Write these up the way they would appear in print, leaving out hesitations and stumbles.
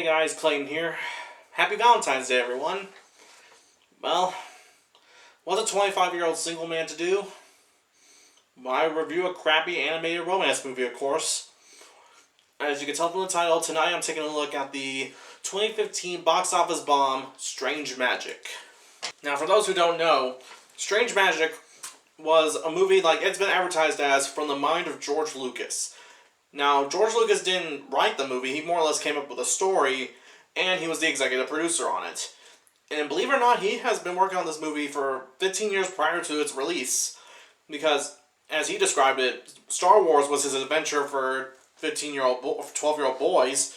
Hey guys, Clayton here. Happy Valentine's Day, everyone. Well, what's a 25-year-old single man to do? I review a crappy animated romance movie, of course. As you can tell from the title, tonight I'm taking a look at the 2015 box office bomb, Strange Magic. Now, for those who don't know, Strange Magic was a movie like it's been advertised as from the mind of George Lucas. Now, George Lucas didn't write the movie, he more or less came up with a story, and he was the executive producer on it. And believe it or not, he has been working on this movie for 15 years prior to its release. Because, as he described it, Star Wars was his adventure for 12-year-old boys.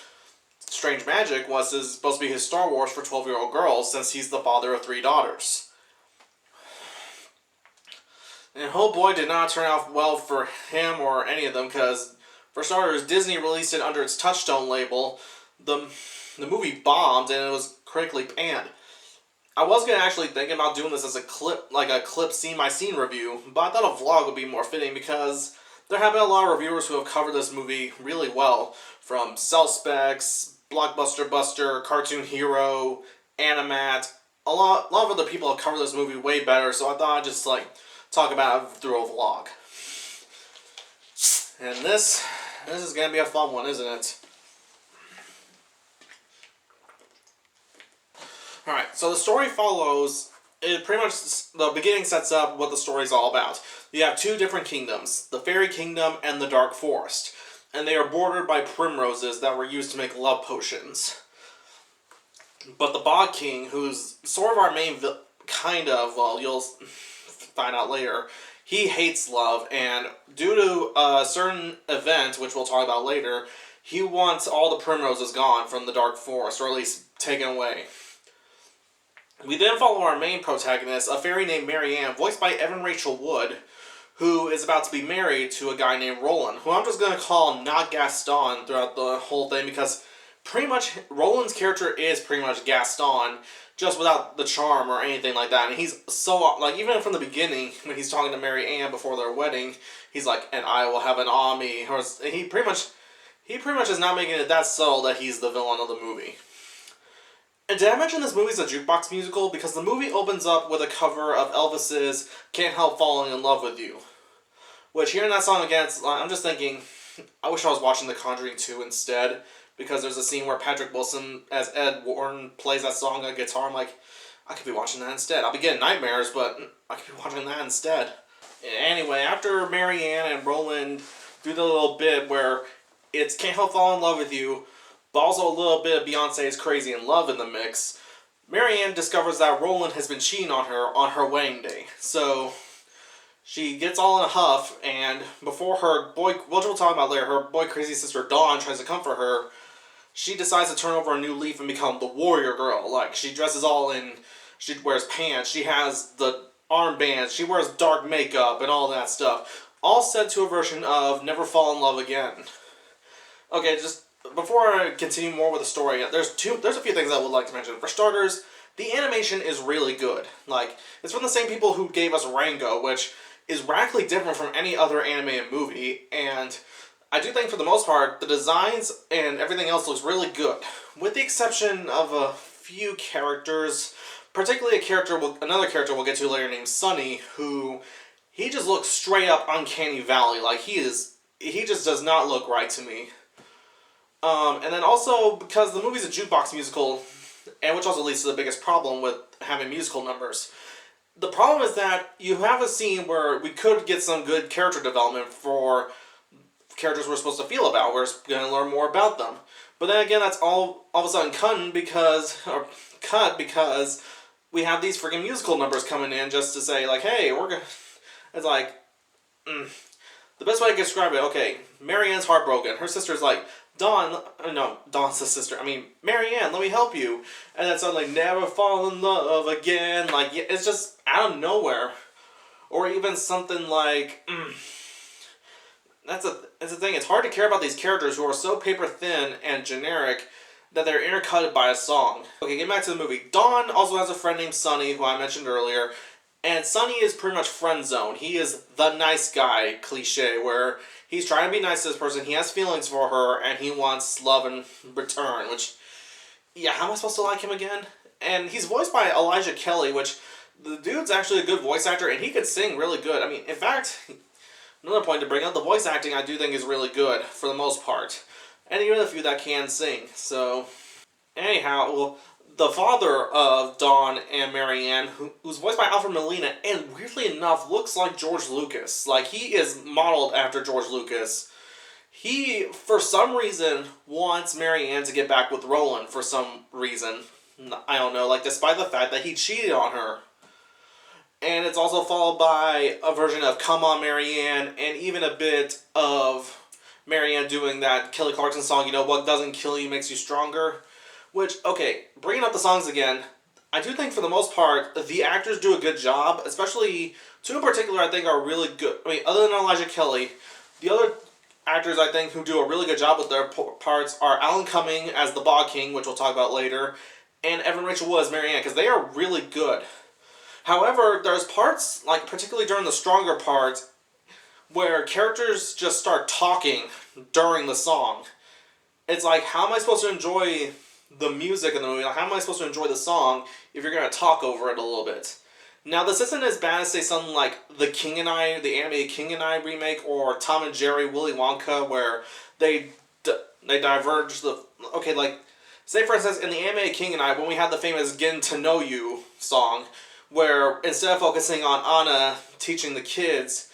Strange Magic was supposed to be his Star Wars for 12-year-old girls, since he's the father of 3 daughters. And oh boy, did not turn out well for him or any of them, because for starters, Disney released it under its Touchstone label. The movie bombed and it was critically panned. I was going to actually think about doing this as a clip, like a clip scene by scene review, but I thought a vlog would be more fitting because there have been a lot of reviewers who have covered this movie really well. From Cell Specs, Blockbuster Buster, Cartoon Hero, Animat. A lot of other people have covered this movie way better, so I thought I'd just talk about it through a vlog. And this is going to be a fun one, isn't it? Alright, so the story follows, it pretty much, the beginning sets up what the story's all about. You have 2 different kingdoms, the Fairy Kingdom and the Dark Forest. And they are bordered by primroses that were used to make love potions. But the Bog King, who's sort of our main, you'll find out later, he hates love, and due to a certain event, which we'll talk about later, he wants all the primroses gone from the Dark Forest, or at least taken away. We then follow our main protagonist, a fairy named Marianne, voiced by Evan Rachel Wood, who is about to be married to a guy named Roland, who I'm just going to call not Gaston throughout the whole thing, because pretty much Roland's character is pretty much Gaston, just without the charm or anything like that. And he's so, even from the beginning, when he's talking to Marianne before their wedding, he's like, and I will have an army. Or he pretty much is not making it that subtle that he's the villain of the movie. And did I mention this movie's a jukebox musical? Because the movie opens up with a cover of Elvis's Can't Help Falling in Love with You. Which, hearing that song again, I'm just thinking, I wish I was watching The Conjuring 2 instead. Because there's a scene where Patrick Wilson, as Ed Warren, plays that song on guitar. I'm like, I could be watching that instead. I'll be getting nightmares, but I could be watching that instead. Anyway, after Marianne and Roland do the little bit where it's Can't Help Fall in Love with You, but also a little bit of Beyonce's Crazy in Love in the mix, Marianne discovers that Roland has been cheating on her wedding day. So she gets all in a huff, and before her boy, which we'll talk about later, her boy crazy sister Dawn tries to comfort her, she decides to turn over a new leaf and become the warrior girl. She dresses all in, she wears pants, she has the armbands, she wears dark makeup and all that stuff. All set to a version of Never Fall in Love Again. Okay, just before I continue more with the story, there's a few things I would like to mention. For starters, the animation is really good. It's from the same people who gave us Rango, which is radically different from any other animated movie, and I do think for the most part, the designs and everything else looks really good. With the exception of a few characters, particularly another character we'll get to later named Sunny, who, he just looks straight up Uncanny Valley. He just does not look right to me. And then also, because the movie's a jukebox musical, and which also leads to the biggest problem with having musical numbers. The problem is that you have a scene where we could get some good character development for characters we're supposed to feel about. We're going to learn more about them. But then again, that's all of a sudden cut because we have these freaking musical numbers coming in just to say, hey, we're going to... It's the best way I can describe it, okay, Marianne's heartbroken. Her sister's like, Dawn's the sister. Marianne, let me help you. And then suddenly, never fall in love again. It's just out of nowhere. Or even something like, That's the thing. It's hard to care about these characters who are so paper thin and generic that they're intercutted by a song. Okay, getting back to the movie. Dawn also has a friend named Sunny, who I mentioned earlier. And Sunny is pretty much friend zone. He is the nice guy cliche, where he's trying to be nice to this person, he has feelings for her, and he wants love in return, which yeah, how am I supposed to like him again? And he's voiced by Elijah Kelly, which the dude's actually a good voice actor, and he could sing really good. I mean, in fact, another point to bring up, the voice acting I do think is really good for the most part. And even a few that can sing. So, anyhow, well, the father of Dawn and Marianne, who's voiced by Alfred Molina, and weirdly enough looks like George Lucas. Like, he is modeled after George Lucas. He, for some reason, wants Marianne to get back with Roland for some reason. I don't know, like, despite the fact that he cheated on her. And it's also followed by a version of Come On Marianne, and even a bit of Marianne doing that Kelly Clarkson song, you know, what doesn't kill you makes you stronger. Which, okay, bringing up the songs again, I do think for the most part, the actors do a good job, especially two in particular I think are really good. I mean, other than Elijah Kelly, the other actors I think who do a really good job with their parts are Alan Cumming as the Bog King, which we'll talk about later, and Evan Rachel Wood as Marianne, because they are really good. However, there's parts, like particularly during the stronger parts, where characters just start talking during the song. It's like, how am I supposed to enjoy the music in the movie? Like, how am I supposed to enjoy the song if you're going to talk over it a little bit? Now, this isn't as bad as, say, something like The King and I, the animated King and I remake, or Tom and Jerry, Willy Wonka, where they diverge the... Okay, like, say for instance, in the animated King and I, when we had the famous Getting to Know You song, where instead of focusing on Anna teaching the kids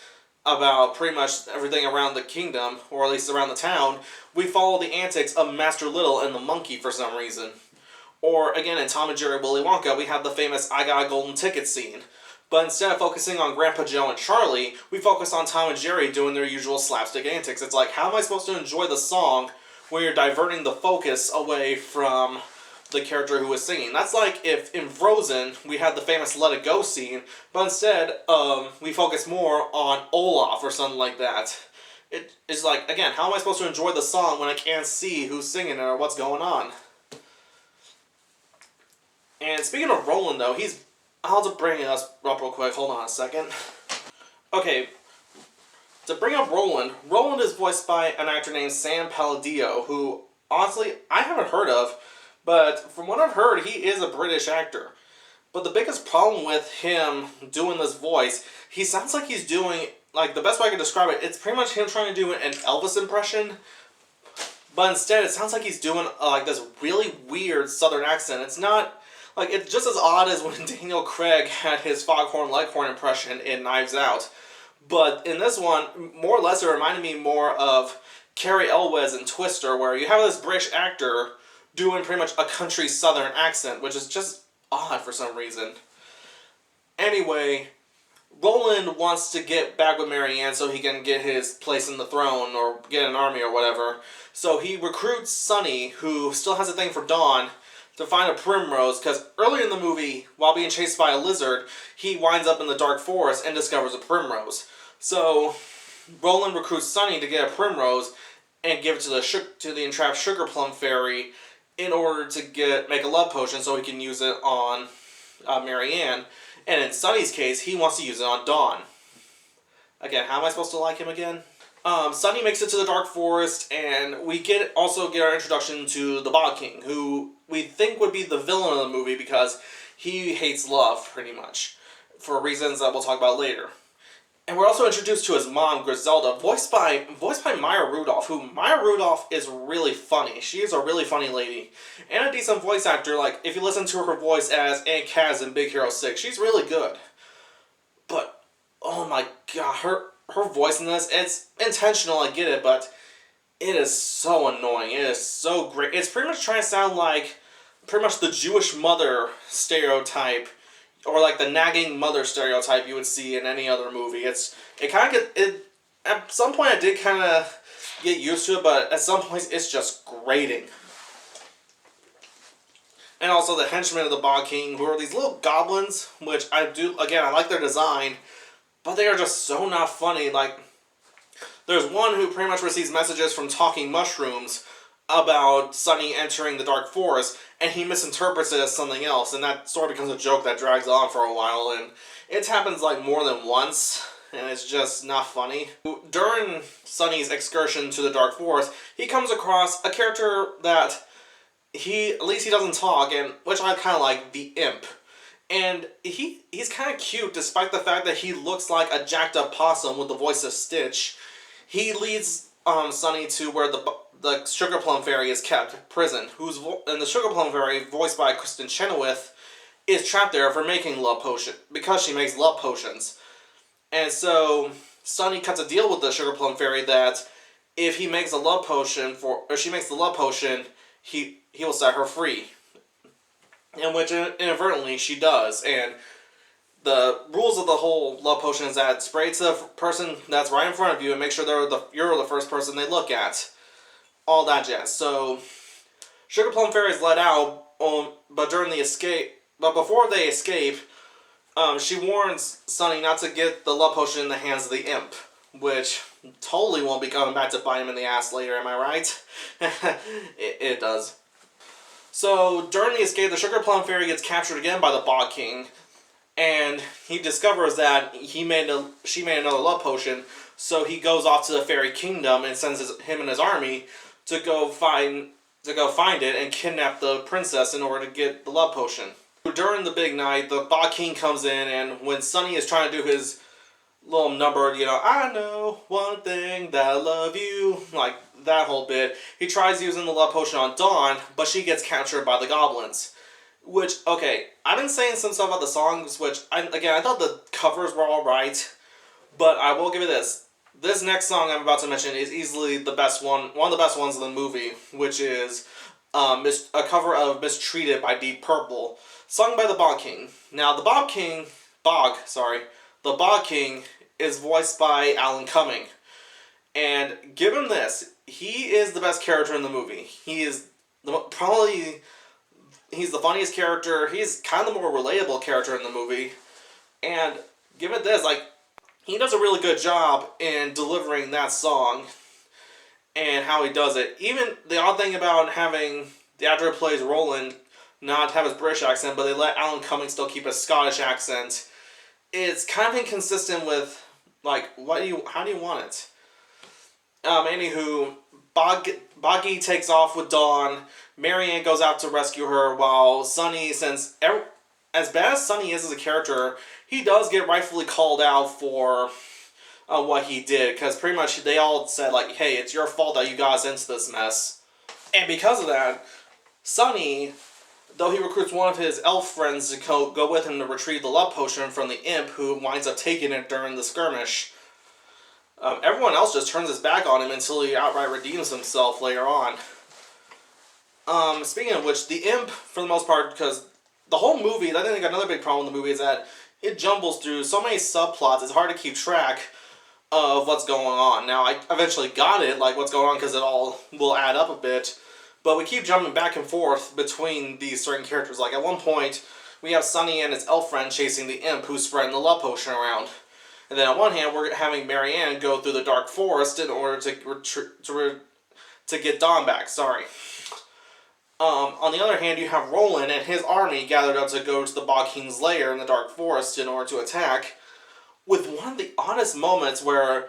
about pretty much everything around the kingdom, or at least around the town, we follow the antics of Master Little and the monkey for some reason. Or, again, in Tom and Jerry Willy Wonka, we have the famous I Got a Golden Ticket scene. But instead of focusing on Grandpa Joe and Charlie, we focus on Tom and Jerry doing their usual slapstick antics. It's like, how am I supposed to enjoy the song when you're diverting the focus away from the character who was singing? That's like if in Frozen we had the famous Let It Go scene, but instead we focus more on Olaf or something like that. It's like, again, how am I supposed to enjoy the song when I can't see who's singing it or what's going on? And speaking of Roland, though, I'll just bring us up real quick. Hold on a second. Okay, to bring up Roland is voiced by an actor named Sam Palladio, who, honestly, I haven't heard of, but from what I've heard, he is a British actor. But the biggest problem with him doing this voice, he sounds like he's doing, like, the best way I can describe it, it's pretty much him trying to do an Elvis impression, but instead it sounds like he's doing, like, this really weird southern accent. It's not... Like, it's just as odd as when Daniel Craig had his Foghorn Leghorn impression in Knives Out. But in this one, more or less, it reminded me more of Cary Elwes in Twister, where you have this British actor doing pretty much a country southern accent, which is just odd for some reason. Anyway, Roland wants to get back with Marianne so he can get his place in the throne or get an army or whatever. So he recruits Sonny, who still has a thing for Dawn, to find a primrose, because earlier in the movie, while being chased by a lizard, he winds up in the dark forest and discovers a primrose. So, Roland recruits Sonny to get a primrose and give it to the entrapped Sugar Plum Fairy in order to make a love potion so he can use it on Marianne. And in Sonny's case, he wants to use it on Dawn. Again, how am I supposed to like him again? Sonny makes it to the Dark Forest, and we also get our introduction to the Bog King, who we think would be the villain of the movie because he hates love, pretty much, for reasons that we'll talk about later. And we're also introduced to his mom, Griselda, voiced by Maya Rudolph, who Maya Rudolph is really funny. She is a really funny lady. And a decent voice actor. Like, if you listen to her voice as Aunt Kaz in Big Hero 6, she's really good. But, oh my god, her voice in this, it's intentional, I get it, but it is so annoying. It is so great. It's pretty much trying to sound like pretty much the Jewish mother stereotype, or like the nagging mother stereotype you would see in any other movie. At some point I did kind of get used to it, but at some points it's just grating. And also the henchmen of the Bog King, who are these little goblins, which I like their design, but they are just so not funny. Like, there's one who pretty much receives messages from talking mushrooms about Sonny entering the Dark Forest, and he misinterprets it as something else, and that sort of becomes a joke that drags on for a while, and it happens like more than once, and it's just not funny. During Sonny's excursion to the Dark Forest, he comes across a character that at least he doesn't talk, and which I kind of like, the imp. And he's kind of cute, despite the fact that he looks like a jacked up possum with the voice of Stitch. He leads Sunny to where the Sugar Plum Fairy is kept, prison. And the Sugar Plum Fairy, voiced by Kristen Chenoweth, is trapped there for making love potion because she makes love potions. And so Sunny cuts a deal with the Sugar Plum Fairy that if he makes a love potion or she makes the love potion, he will set her free. In which inadvertently she does, and the rules of the whole love potion is that spray it to the person that's right in front of you and make sure you're the first person they look at. All that jazz. So Sugar Plum Fairy is let out, but before they escape, she warns Sunny not to get the love potion in the hands of the imp, which totally won't be coming back to bite him in the ass later. Am I right? it does. So during the escape, the Sugar Plum Fairy gets captured again by the Bog King, and he discovers that she made another love potion. So he goes off to the Fairy Kingdom and sends him and his army to go find it and kidnap the princess in order to get the love potion. During the big night, the Bog King comes in, and when Sunny is trying to do his little number, I know one thing that I love you, like that whole bit, he tries using the love potion on Dawn, but she gets captured by the goblins. Which, okay, I've been saying some stuff about the songs, which, I thought the covers were alright, but I will give you this. This next song I'm about to mention is easily the best one of the best ones in the movie, which is a cover of Mistreated by Deep Purple, sung by the Bog King. Now, the Bog King is voiced by Alan Cumming. And give him this, he is the best character in the movie. He's the funniest character. He's kind of the more relatable character in the movie. And give it this, he does a really good job in delivering that song and how he does it. Even the odd thing about having the actor who plays Roland not have his British accent, but they let Alan Cumming still keep a Scottish accent. It's kind of inconsistent with, how do you want it? Anywho, Boggy takes off with Dawn. Marianne goes out to rescue her, while Sunny, as bad as Sunny is as a character, he does get rightfully called out for what he did, because pretty much they all said, hey, it's your fault that you got us into this mess. And because of that, Sunny, though he recruits one of his elf friends to go with him to retrieve the love potion from the imp, who winds up taking it during the skirmish, everyone else just turns his back on him until he outright redeems himself later on. Speaking of which, the imp, for the most part, because the whole movie, I think another big problem with the movie is that it jumbles through so many subplots, it's hard to keep track of what's going on. Now, I eventually got it, what's going on, because it all will add up a bit, but we keep jumping back and forth between these certain characters. At one point, we have Sunny and his elf friend chasing the imp who's spreading the love potion around. And then on one hand, we're having Marianne go through the dark forest in order to get Dawn back. Sorry. On the other hand, you have Roland and his army gathered up to go to the Bog King's lair in the dark forest in order to attack, with one of the oddest moments where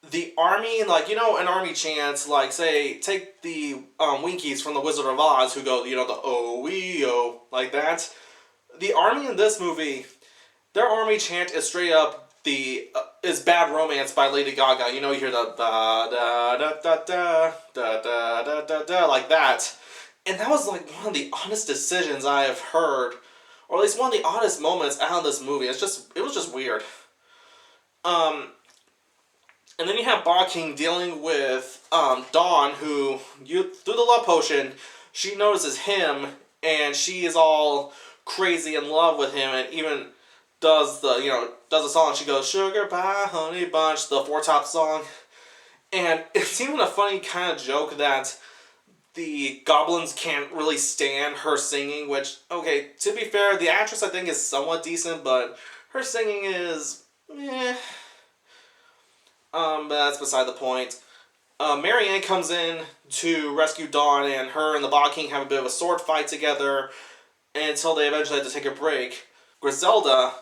the army, an army chants, say, take the Winkies from the Wizard of Oz, who go, the oh-wee-oh, like that. The army in this movie, their army chant is straight up is Bad Romance by Lady Gaga. You hear the da-da-da-da-da-da-da-da-da, like that. And that was, one of the oddest decisions I have heard, or at least one of the oddest moments out of this movie. It was just weird. And then you have Bog King dealing with Dawn, who, through the love potion, she notices him, and she is all crazy in love with him, and even does the song. She goes, sugar pie, honey bunch, the Four Top song. And it's even a funny kind of joke that the goblins can't really stand her singing, which, okay, to be fair, the actress I think is somewhat decent, but her singing is, but that's beside the point. Marianne comes in to rescue Dawn, and her and the Bog King have a bit of a sword fight together until they eventually have to take a break. Griselda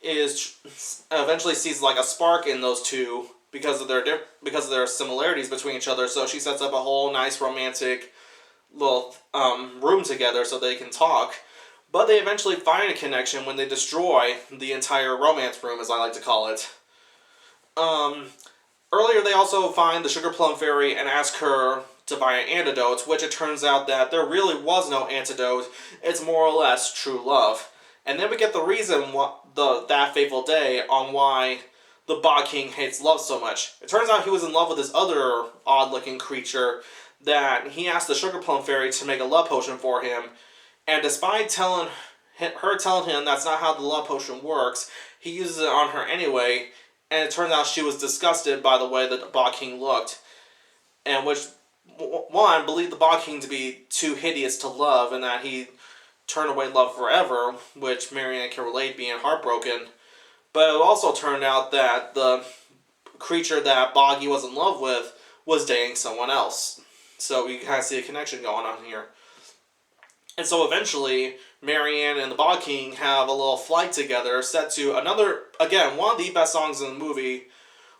eventually sees a spark in those two because of their similarities between each other, so she sets up a whole nice romantic little room together so they can talk. But they eventually find a connection when they destroy the entire romance room, as I like to call it. Earlier, they also find the Sugar Plum Fairy and ask her to buy an antidote, which it turns out that there really was no antidote. It's more or less true love. And then we get the reason that fateful day on why the Bog King hates love so much. It turns out he was in love with this other odd-looking creature that he asked the Sugar Plum Fairy to make a love potion for him. And despite telling him that's not how the love potion works, he uses it on her anyway. And it turns out she was disgusted by the way that the Bog King looked. And which, one, believed the Bog King to be too hideous to love and that he turned away love forever, which Marianne can relate being heartbroken. But it also turned out that the creature that Boggy was in love with was dating someone else. So you kind of see a connection going on here. And so eventually, Marianne and the Bog King have a little flight together set to another, again, one of the best songs in the movie,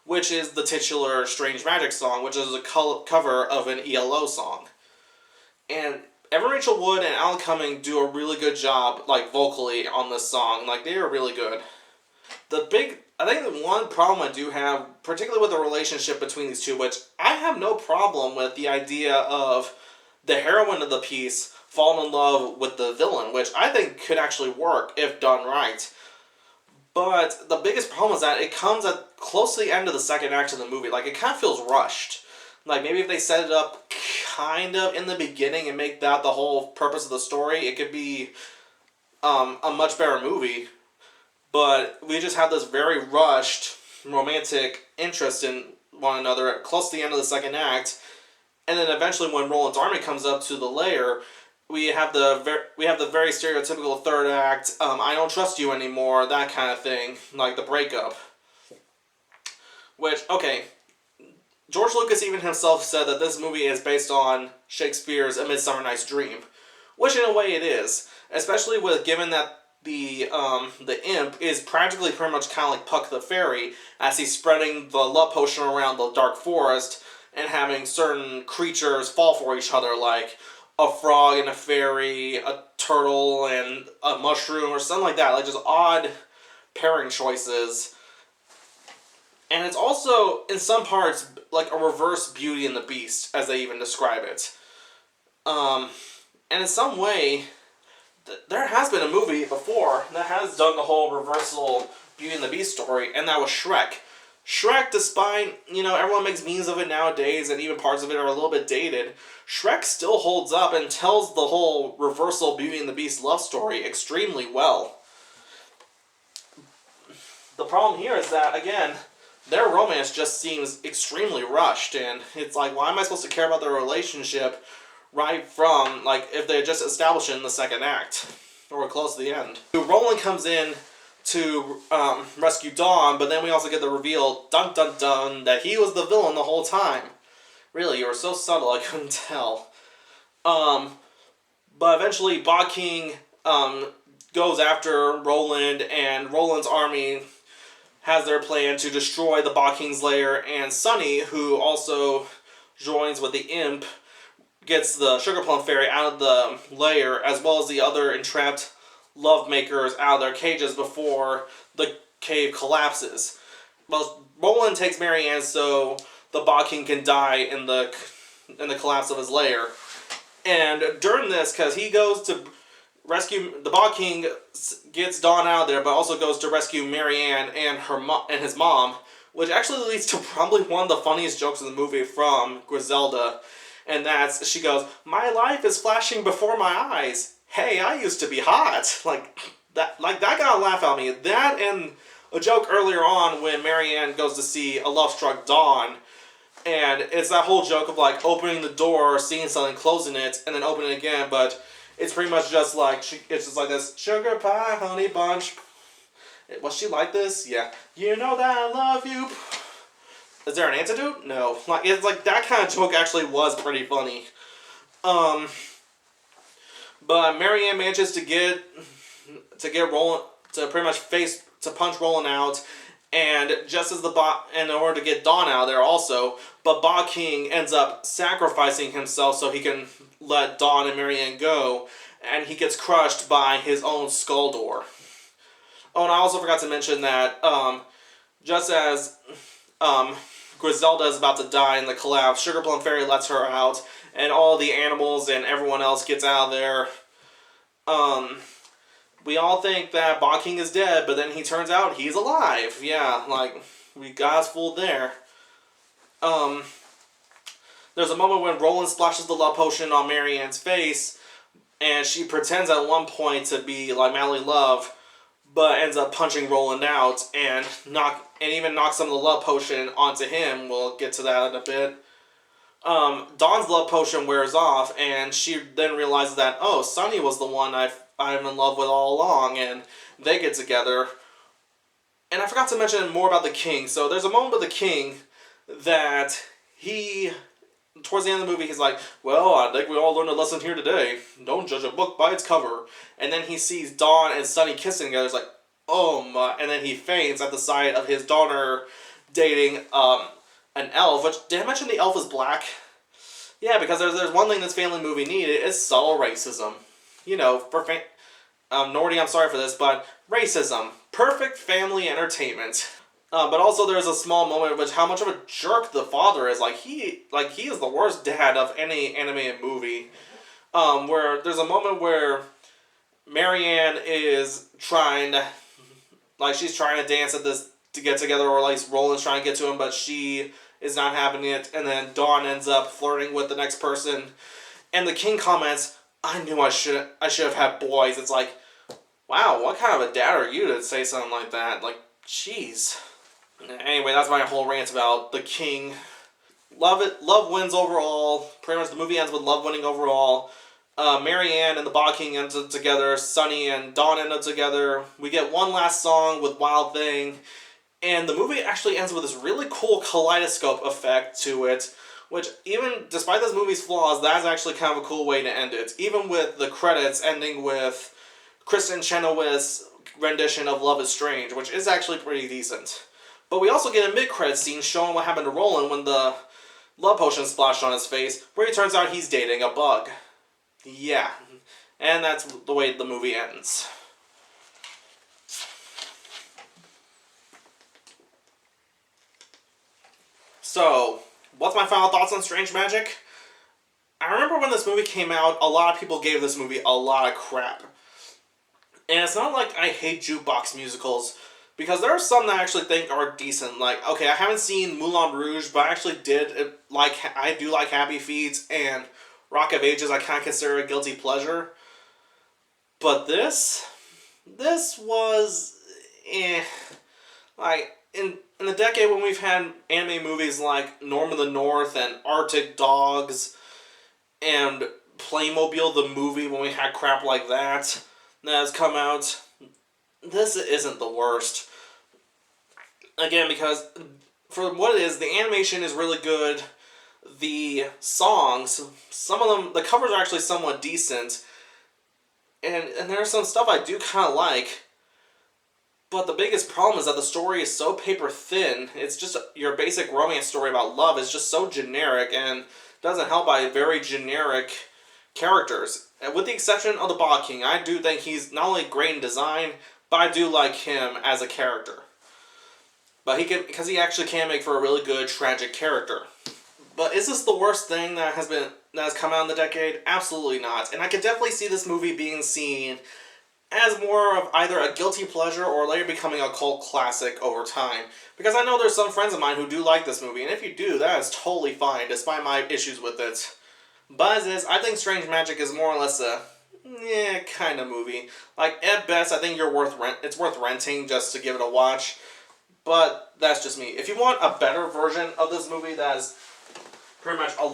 which is the titular Strange Magic song, which is a cover of an ELO song. And Evan Rachel Wood and Alan Cumming do a really good job, like, vocally on this song. Like, they are really good. I think the one problem I do have, particularly with the relationship between these two, which I have no problem with the idea of the heroine of the piece falling in love with the villain, which I think could actually work if done right. But the biggest problem is that it comes at close to the end of the second act of the movie. Like, it kind of feels rushed. Like, maybe if they set it up kind of in the beginning and make that the whole purpose of the story, it could be a much better movie. But we just have this very rushed romantic interest in one another at close to the end of the second act. And then eventually when Roland's army comes up to the lair, we have the very stereotypical third act, I don't trust you anymore, that kind of thing, like the breakup. Which, okay, George Lucas even himself said that this movie is based on Shakespeare's A Midsummer Night's Dream, which in a way it is, especially given that the imp is practically pretty much kind of like Puck the Fairy, as he's spreading the love potion around the dark forest and having certain creatures fall for each other, like a frog and a fairy, a turtle and a mushroom, or something like that. Like, just odd pairing choices. And it's also, in some parts, like a reverse Beauty and the Beast, as they even describe it. And in some way, there has been a movie before that has done the whole reversal Beauty and the Beast story, and that was Shrek. Shrek, despite, everyone makes memes of it nowadays, and even parts of it are a little bit dated, Shrek still holds up and tells the whole reversal Beauty and the Beast love story extremely well. The problem here is that, again, their romance just seems extremely rushed, and it's like, why am I supposed to care about their relationship right from, like, if they just established it in the second act, or close to the end. Roland comes in to rescue Dawn, but then we also get the reveal, dun dun dun, that he was the villain the whole time. Really, you were so subtle, I couldn't tell. But eventually, Bog King goes after Roland, and Roland's army has their plan to destroy the Bog King's lair, and Sunny, who also joins with the imp, gets the Sugar Plum Fairy out of the lair, as well as the other entrapped lovemakers out of their cages before the cave collapses. Well, Roland takes Marianne so the Bog King can die in the collapse of his lair. And during this, because he goes to rescue, the Bog King gets Dawn out of there, but also goes to rescue Marianne and his mom, which actually leads to probably one of the funniest jokes in the movie from Griselda. And that's, she goes, "My life is flashing before my eyes. Hey, I used to be hot." Like that got a laugh out of me. That and a joke earlier on when Marianne goes to see a love-struck Dawn. And it's that whole joke of like opening the door, seeing something, closing it, and then opening it again. But it's pretty much just like, it's just like this, sugar pie, honey bunch. Was she like this? Yeah. You know that I love you. Is there an antidote? No. Like, it's like that kind of joke actually was pretty funny. But Marianne manages to get Roland to pretty much punch Roland out, And just as in order to get Dawn out of there also, but Ba King ends up sacrificing himself so he can let Dawn and Marianne go, and he gets crushed by his own skull door. Oh, and I also forgot to mention that just as Griselda is about to die in the collapse, Sugar Plum Fairy lets her out, and all the animals and everyone else gets out of there. We all think that Ba King is dead, but then he turns out he's alive. Yeah, like, we got us fooled there. There's a moment when Roland splashes the love potion on Marianne's face, and she pretends at one point to be like madly in love, but ends up punching Roland out and even knocks some of the love potion onto him. We'll get to that in a bit. Dawn's love potion wears off, and she then realizes that, oh, Sunny was the one I'm in love with all along, and they get together. And I forgot to mention more about the king. So there's a moment with the king that towards the end of the movie, he's like, well, I think we all learned a lesson here today. Don't judge a book by its cover. And then he sees Dawn and Sunny kissing together. He's like, oh my. And then he faints at the sight of his daughter dating an elf. Which, did I mention the elf is black? Yeah, because there's one thing this family movie needed is subtle racism. You know, Nordy, I'm sorry for this, but racism. Perfect family entertainment. But also there's a small moment which how much of a jerk the father is. He is the worst dad of any animated movie. Where there's a moment where Marianne is trying to, she's trying to dance at this to get together, or at least Roland's trying to get to him, but she is not having it, and then Dawn ends up flirting with the next person, and the king comments, I knew I should have had boys. It's like, wow, what kind of a dad are you to say something like that? Like, jeez. Anyway, that's my whole rant about the king. Love it. Love wins overall. Pretty much the movie ends with love winning overall. Marianne and the Ba King end up together. Sunny and Dawn end up together. We get one last song with Wild Thing. And the movie actually ends with this really cool kaleidoscope effect to it. Which, even despite this movie's flaws, that's actually kind of a cool way to end it. Even with the credits ending with Kristen Chenoweth's rendition of Love is Strange, which is actually pretty decent. But we also get a mid-credits scene showing what happened to Roland when the love potion splashed on his face, where it turns out he's dating a bug. Yeah. And that's the way the movie ends. So, what's my final thoughts on Strange Magic? I remember when this movie came out, a lot of people gave this movie a lot of crap. And it's not like I hate jukebox musicals, because there are some that I actually think are decent. Like, okay, I haven't seen Moulin Rouge, but I actually I do like Happy Feet, and Rock of Ages I kind of consider a guilty pleasure. But this was, Like, in the decade when we've had anime movies like Norm of the North and Arctic Dogs and Playmobil the movie, when we had crap like that has come out, this isn't the worst. Again, because for what it is, the animation is really good. The songs, some of them, the covers are actually somewhat decent. And there's some stuff I do kind of like. But the biggest problem is that the story is so paper thin. It's just your basic romance story about love is just so generic and doesn't help by very generic characters. And with the exception of the Ba King, I do think he's not only great in design, but I do like him as a character. But because he actually can make for a really good tragic character. But is this the worst thing that has come out in the decade? Absolutely not. And I could definitely see this movie being seen as more of either a guilty pleasure or later becoming a cult classic over time. Because I know there's some friends of mine who do like this movie, and if you do, that is totally fine, despite my issues with it. But as is, I think Strange Magic is more or less a kind of movie. Like, at best, I think it's worth renting just to give it a watch. But that's just me. If you want a better version of this movie that is pretty much a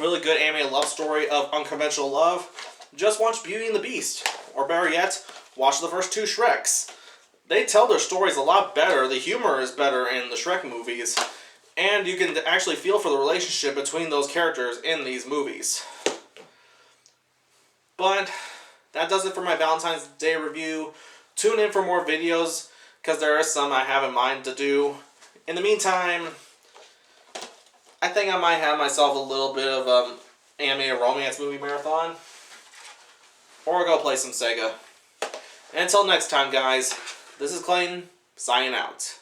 really good anime love story of unconventional love, just watch Beauty and the Beast. Or better yet, watch the first two Shreks. They tell their stories a lot better. The humor is better in the Shrek movies. And you can actually feel for the relationship between those characters in these movies. But that does it for my Valentine's Day review. Tune in for more videos. because there are some I have in mind to do. In the meantime, I think I might have myself a little bit of animated romance movie marathon, or go play some Sega. And until next time, guys, this is Clayton, signing out.